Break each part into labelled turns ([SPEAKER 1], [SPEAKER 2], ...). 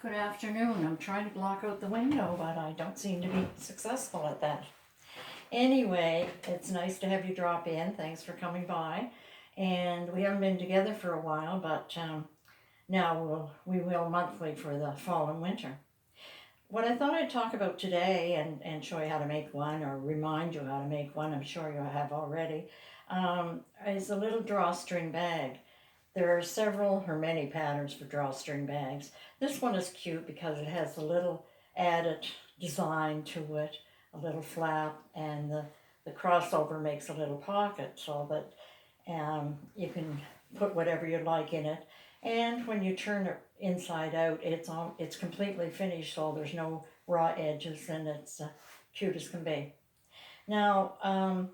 [SPEAKER 1] Good afternoon. I'm trying to block out the window, but I don't seem to be successful at that. Anyway, it's nice to have you drop in. Thanks for coming by. And we haven't been together for a while, but now we will monthly for the fall and winter. What I thought I'd talk about today and show you how to make one or remind you how to make one, I'm sure you have already, is a little drawstring bag. There are several or many patterns for drawstring bags. This one is cute because it has a little added design to it, a little flap, and the crossover makes a little pocket so that you can put whatever you like in it. And when you turn it inside out, it's completely finished, so there's no raw edges, and it's cute as can be. Now,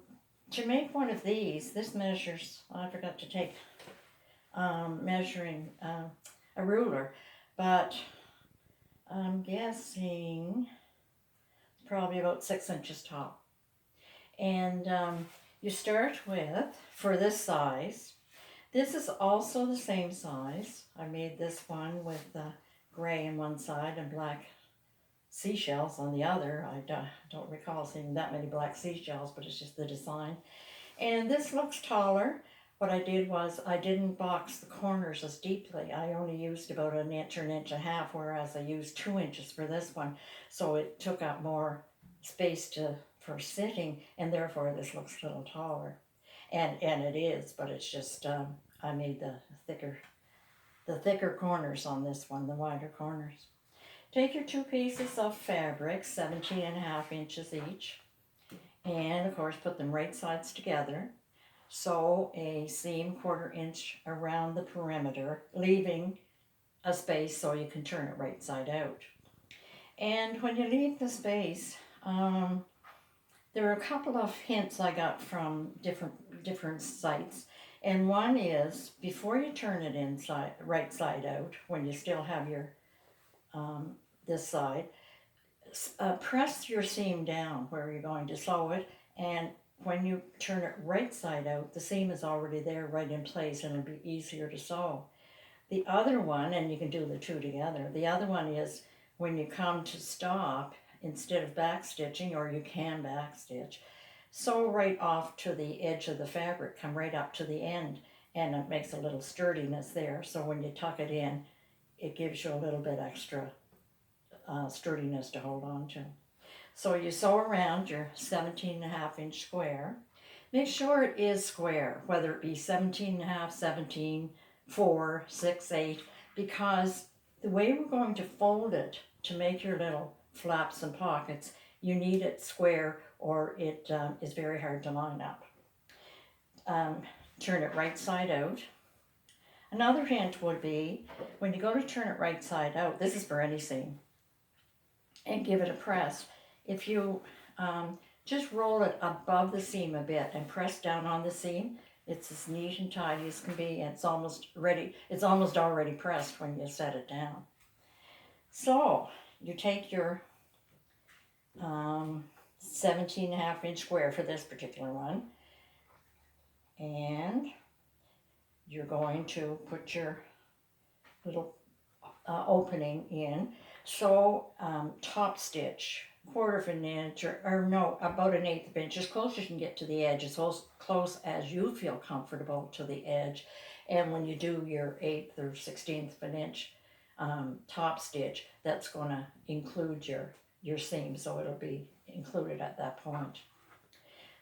[SPEAKER 1] to make one of these, this measures, I forgot to take measuring a ruler, but I'm guessing it's probably about 6 inches tall. And you start with, for this size, this is also the same size. I made this one with gray on one side and black seashells on the other. I don't recall seeing that many black seashells, but it's just the design. And this looks taller. What I did was I didn't box the corners as deeply. I only used about an inch or an inch and a half, whereas I used 2 inches for this one. So it took up more space for sitting, and therefore this looks a little taller. And it is, but it's just, I made the thicker corners on this one, the wider corners. Take your 2 pieces of fabric, 17.5 inches each, and of course put them right sides together. Sew a seam 1/4 inch around the perimeter, leaving a space so you can turn it right side out. And when you leave the space, there are a couple of hints I got from different sites. And one is, before you turn it inside, right side out, when you still have your this side, press your seam down where you're going to sew it, and when you turn it right side out, the seam is already there right in place, and it'll be easier to sew. The other one, and you can do the two together, the other one is when you come to stop, instead of back stitching, or you can back stitch, sew right off to the edge of the fabric, come right up to the end, and it makes a little sturdiness there. So when you tuck it in, it gives you a little bit extra sturdiness to hold on to. So you sew around your 17.5 inch square. Make sure it is square, whether it be 17.5, 17, 4, 6, 8, because the way we're going to fold it to make your little flaps and pockets, you need it square or it is very hard to line up. Turn it right side out. Another hint would be, when you go to turn it right side out, this is for any seam, and give it a press. If you just roll it above the seam a bit and press down on the seam, it's as neat and tidy as can be, and it's almost ready. It's almost already pressed when you set it down. So you take your 17.5 inch square for this particular one, and you're going to put your little opening in. So top stitch 1/4 inch, or no, about 1/8 inch, as close as you can get to the edge, as close as you feel comfortable to the edge. And when you do your 1/8 or 1/16 of an inch top stitch, that's going to include your seam, so it'll be included at that point.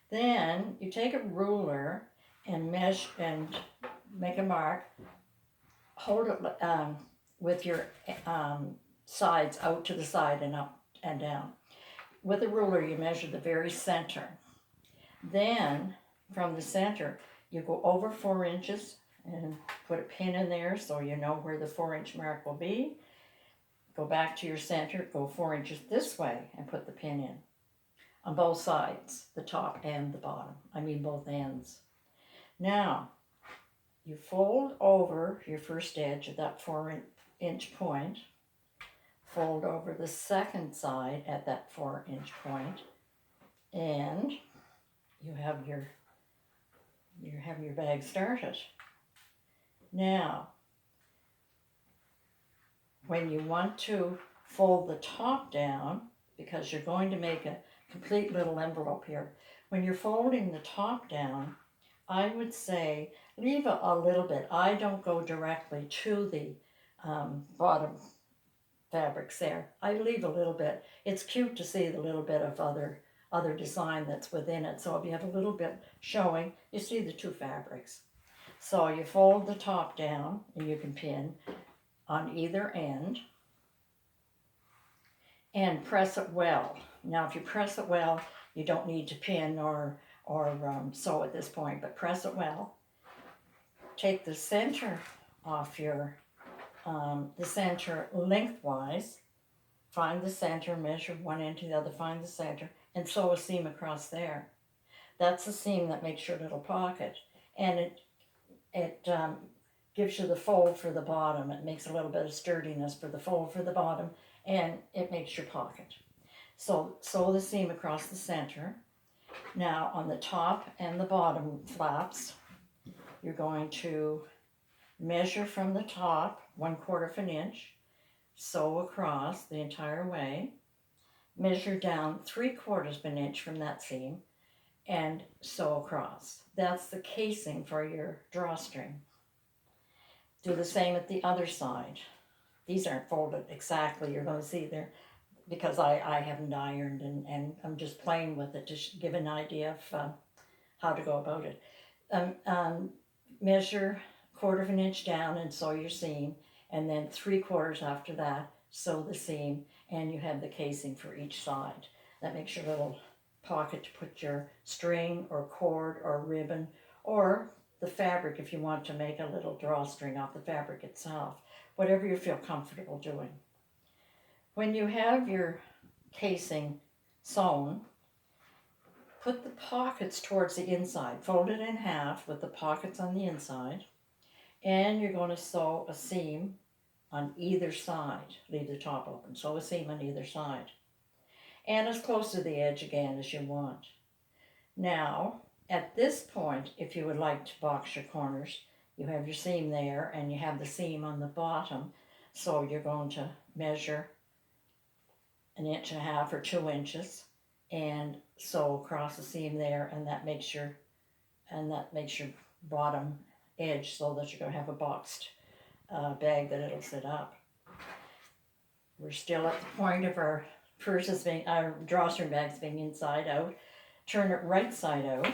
[SPEAKER 1] Then you take a ruler and measure and make a mark. Hold it with your sides out to the side and up and down. With a ruler, you measure the very center. Then, from the center, you go over 4 inches and put a pin in there so you know where the 4 inch mark will be. Go back to your center, go 4 inches this way and put the pin in on both sides, the top and the bottom. I mean both ends. Now, you fold over your first edge at that 4 inch point, fold over the second side at that 4 inch point, and you have your bag started. Now, when you want to fold the top down, because you're going to make a complete little envelope here, when you're folding the top down, I would say leave a little bit. I don't go directly to the bottom fabrics there. I leave a little bit. It's cute to see the little bit of other design that's within it. So if you have a little bit showing, you see the two fabrics. So you fold the top down and you can pin on either end and press it well. Now if you press it well, you don't need to pin or sew at this point, but press it well. Take the center off your the center lengthwise, find the center, measure one end to the other, find the center, and sew a seam across there. That's the seam that makes your little pocket, and it gives you the fold for the bottom. It makes a little bit of sturdiness for the fold for the bottom, and it makes your pocket. So sew the seam across the center. Now on the top and the bottom flaps, you're going to measure from the top 1/4 of an inch, sew across the entire way, measure down 3/4 of an inch from that seam, and sew across. That's the casing for your drawstring. Do the same at the other side. These aren't folded exactly, you're going to see there, because I haven't ironed and I'm just playing with it to give an idea of how to go about it. Measure 1/4 of an inch down and sew your seam, and then 3/4 after that, sew the seam, and you have the casing for each side. That makes your little pocket to put your string or cord or ribbon or the fabric if you want to make a little drawstring off the fabric itself, whatever you feel comfortable doing. When you have your casing sewn, put the pockets towards the inside, fold it in half with the pockets on the inside, and you're going to sew a seam on either side. Leave the top open, sew a seam on either side, and as close to the edge again as you want. Now at this point, if you would like to box your corners, you have your seam there and you have the seam on the bottom, so you're going to measure 1.5 inches or 2 inches and sew across the seam there, and that makes your bottom edge so that you're going to have a boxed bag that it'll sit up. We're still at the point of our purses being, our drawstring bags being inside out. Turn it right side out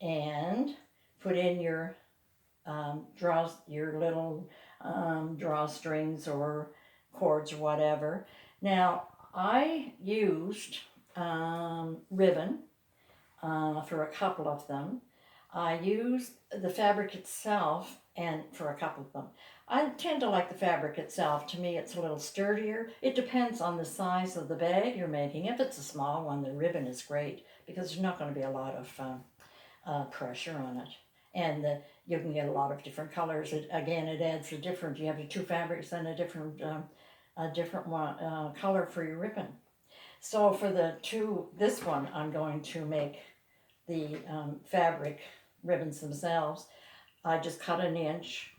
[SPEAKER 1] and put in your little drawstrings or cords or whatever. Now I used ribbon for a couple of them. I used the fabric itself and for a couple of them. I tend to like the fabric itself. To me, it's a little sturdier. It depends on the size of the bag you're making. If it's a small one, the ribbon is great because there's not going to be a lot of pressure on it. And you can get a lot of different colors. It adds a different, you have your two fabrics and a different color for your ribbon. So for this one, I'm going to make the fabric ribbons themselves. I just cut 1 inch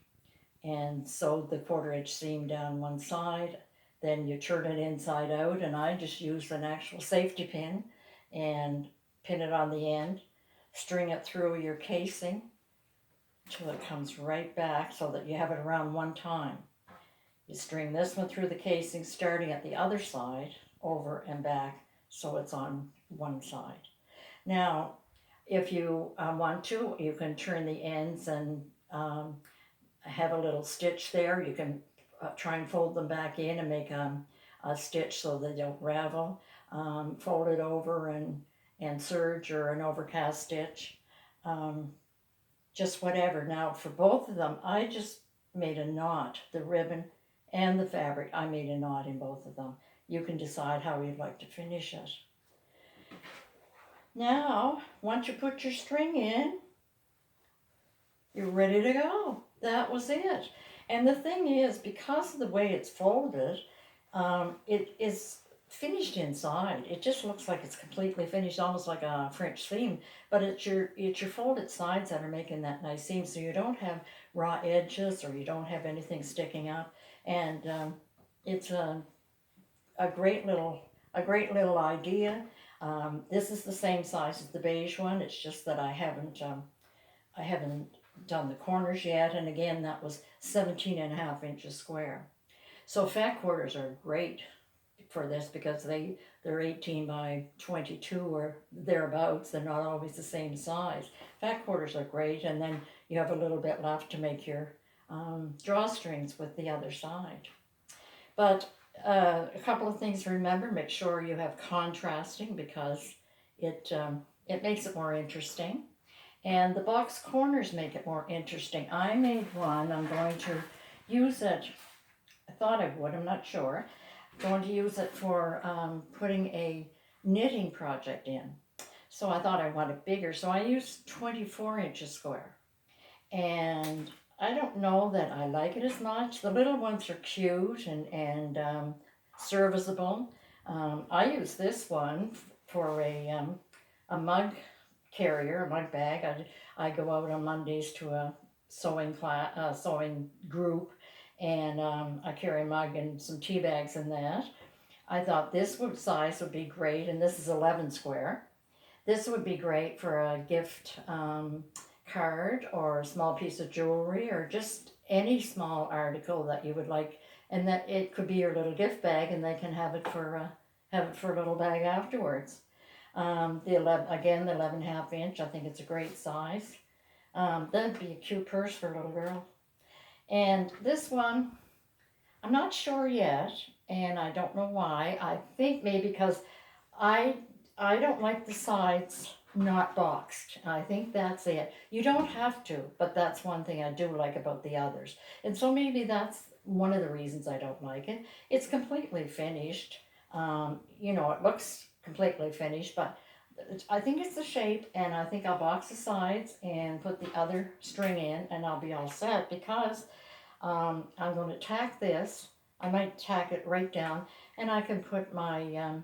[SPEAKER 1] and sewed the 1/4 inch seam down one side. Then you turn it inside out, and I just used an actual safety pin and pin it on the end. String it through your casing until it comes right back so that you have it around one time. You string this one through the casing, starting at the other side, over and back, so it's on one side. Now, if you want to, you can turn the ends and have a little stitch there. You can try and fold them back in and make a stitch so they don't ravel. Fold it over and serge or an overcast stitch. Just whatever. Now, for both of them, I just made a knot, the ribbon and the fabric. I made a knot in both of them. You can decide how you'd like to finish it. Now, once you put your string in, you're ready to go. That was it. And the thing is, because of the way it's folded, it is finished inside. It just looks like it's completely finished, almost like a French seam, but it's your folded sides that are making that nice seam, so you don't have raw edges or you don't have anything sticking up. And it's a great little idea. This is the same size as the beige one. It's just that I haven't done the corners yet. And again, that was 17.5 inches square. So fat quarters are great for this because they're 18 by 22 or thereabouts. They're not always the same size. Fat quarters are great, and then you have a little bit left to make your drawstrings with the other side. But a couple of things to remember: make sure you have contrasting because it makes it more interesting, and the box corners make it more interesting. I made one. I'm going to use it. I thought I would. I'm not sure. Going to use it for putting a knitting project in. So I thought I wanted bigger. So I used 24 inches square. And I don't know that I like it as much. The little ones are cute and serviceable. I use this one for a mug carrier, a mug bag. I go out on Mondays to a sewing group, and I carry a mug and some tea bags in that. I thought this size would be great, and this is 11 square. This would be great for a gift card or a small piece of jewelry or just any small article that you would like, and that it could be your little gift bag, and they can have it for a little bag afterwards. The 11.5 inch. I think it's a great size. That'd be a cute purse for a little girl. And this one, I'm not sure yet, and I don't know why. I think maybe because I don't like the sides not boxed. I think that's it. You don't have to, but that's one thing I do like about the others. And so maybe that's one of the reasons I don't like it. It's completely finished. It looks completely finished, but I think it's the shape, and I think I'll box the sides and put the other string in, and I'll be all set because I'm going to tack this. I might tack it right down, and I can put my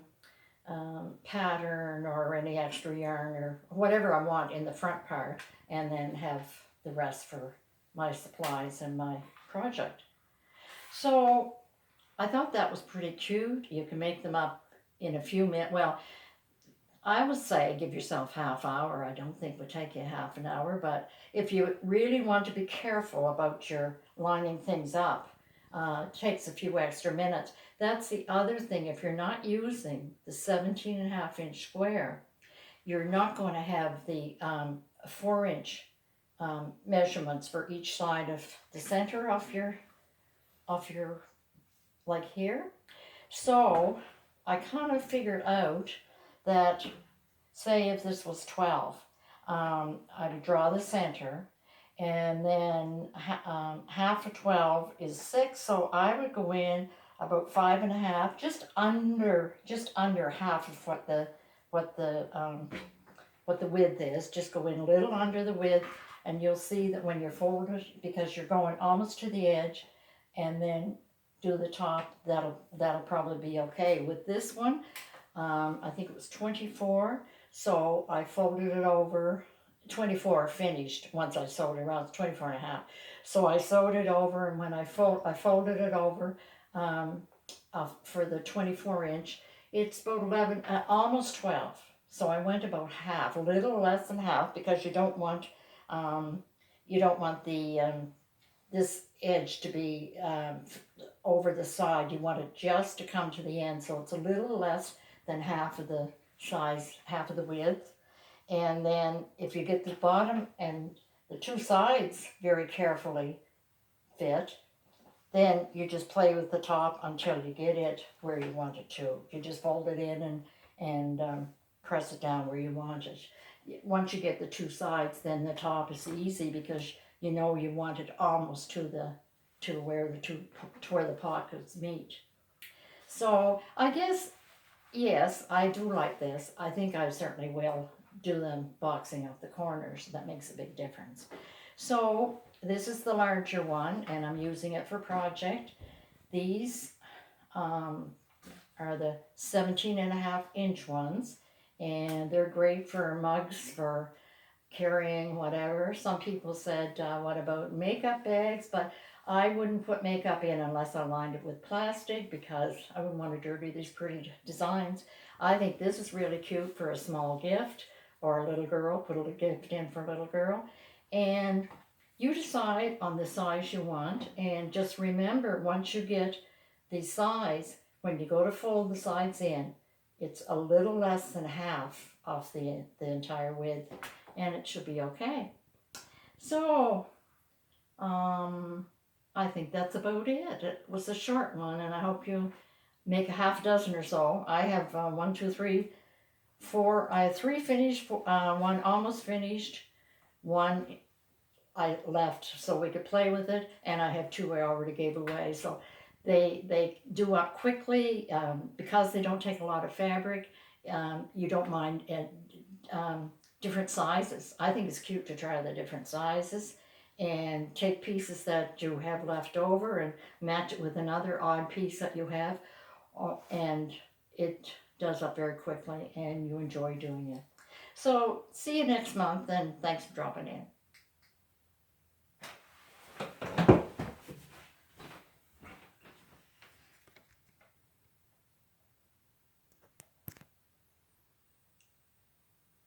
[SPEAKER 1] pattern or any extra yarn or whatever I want in the front part, and then have the rest for my supplies and my project. So I thought that was pretty cute. You can make them up in a few minutes. Well, I would say give yourself half hour. I don't think it would take you half an hour, but if you really want to be careful about your lining things up, it takes a few extra minutes. That's the other thing. If you're not using the 17.5 inch square, you're not going to have the 4-inch measurements for each side of the center of your like here. So I kind of figured out that, say if this was 12, I would draw the center, and then half of 12 is 6, so I would go in about 5.5, just under half of what the width is. Just go in a little under the width, and you'll see that when you're folded, because you're going almost to the edge, and then do the top, that'll probably be okay. With this one, I think it was 24, so I folded it over. 24 finished. Once I sewed it around, it's 24.5. So I sewed it over, and when I folded it over for the 24-inch, it's about 11, almost 12. So I went about half, a little less than half, because you don't want the this edge to be over the side. You want it just to come to the end, so it's a little less than half of the size, half of the width. And then if you get the bottom and the two sides very carefully fit, then you just play with the top until you get it where you want it to. You just fold it in and press it down where you want it. Once you get the two sides, then the top is easy, because you know you want it almost to where the pockets meet. So I guess, yes, I do like this. I think I certainly will do them boxing up the corners. That makes a big difference. So this is the larger one, and I'm using it for project. These are the 17.5 inch ones, and they're great for mugs, for carrying whatever. Some people said, what about makeup bags? But I wouldn't put makeup in unless I lined it with plastic because I wouldn't want to dirty these pretty designs. I think this is really cute for a small gift or a little girl. Put a little gift in for a little girl. And you decide on the size you want, and just remember, once you get the size, when you go to fold the sides in, it's a little less than half of the entire width, and it should be okay. So, I think that's about it. It was a short one, and I hope you make a half dozen or so. I have 1, 2, 3, 4. I have 3 finished, 1 almost finished, 1 I left so we could play with it, and I have 2 I already gave away. So they do up quickly because they don't take a lot of fabric. You don't mind different sizes. I think it's cute to try the different sizes and take pieces that you have left over and match it with another odd piece that you have, and it does up very quickly and you enjoy doing it. So see you next month, and thanks for dropping in.